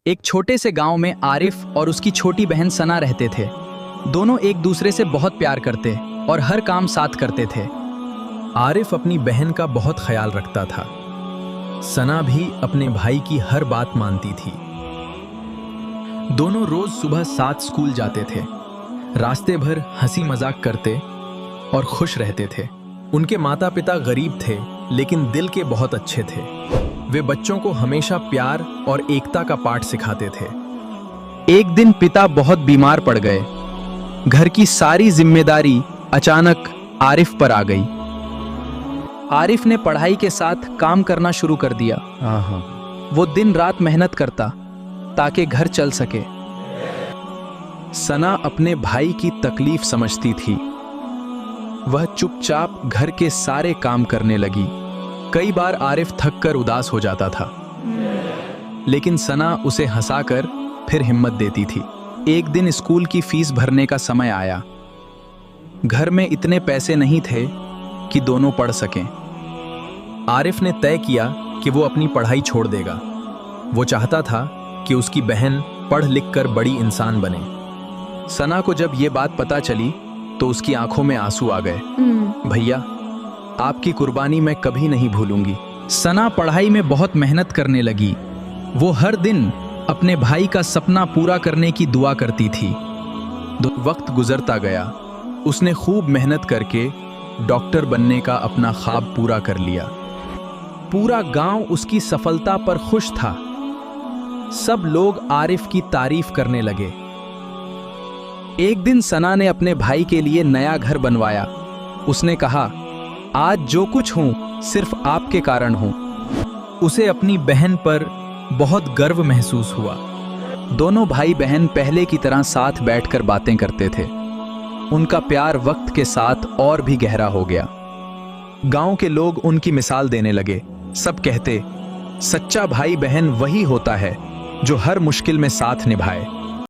एक छोटे से गांव में आरिफ और उसकी छोटी बहन सना रहते थे। दोनों एक दूसरे से बहुत प्यार करते और हर काम साथ करते थे। आरिफ अपनी बहन का बहुत ख्याल रखता था। सना भी अपने भाई की हर बात मानती थी। दोनों रोज सुबह साथ स्कूल जाते थे। रास्ते भर हंसी मजाक करते और खुश रहते थे। उनके माता पिता गरीब थे, लेकिन दिल के बहुत अच्छे थे। वे बच्चों को हमेशा प्यार और एकता का पाठ सिखाते थे। एक दिन पिता बहुत बीमार पड़ गए। घर की सारी जिम्मेदारी अचानक आरिफ पर आ गई। आरिफ ने पढ़ाई के साथ काम करना शुरू कर दिया। वो दिन रात मेहनत करता ताकि घर चल सके। सना अपने भाई की तकलीफ समझती थी। वह चुपचाप घर के सारे काम करने लगी। कई बार आरिफ थककर उदास हो जाता था, लेकिन सना उसे हंसाकर फिर हिम्मत देती थी। एक दिन स्कूल की फीस भरने का समय आया। घर में इतने पैसे नहीं थे कि दोनों पढ़ सकें। आरिफ ने तय किया कि वो अपनी पढ़ाई छोड़ देगा। वो चाहता था कि उसकी बहन पढ़ लिख कर बड़ी इंसान बने। सना को जब ये बात पता चली तो उसकी आंखों में आंसू आ गए। भैया, आपकी कुर्बानी मैं कभी नहीं भूलूंगी। सना पढ़ाई में बहुत मेहनत करने लगी। वो हर दिन अपने भाई का सपना पूरा करने की दुआ करती थी। वक्त गुजरता गया। उसने खूब मेहनत करके डॉक्टर बनने का अपना ख्वाब पूरा कर लिया। पूरा गांव उसकी सफलता पर खुश था। सब लोग आरिफ की तारीफ करने लगे। एक दिन सना ने अपने भाई के लिए नया घर बनवाया। उसने कहा, आज जो कुछ हूं सिर्फ आपके कारण हूं। उसे अपनी बहन पर बहुत गर्व महसूस हुआ। दोनों भाई बहन पहले की तरह साथ बैठकर बातें करते थे। उनका प्यार वक्त के साथ और भी गहरा हो गया। गांव के लोग उनकी मिसाल देने लगे। सब कहते, सच्चा भाई बहन वही होता है जो हर मुश्किल में साथ निभाए।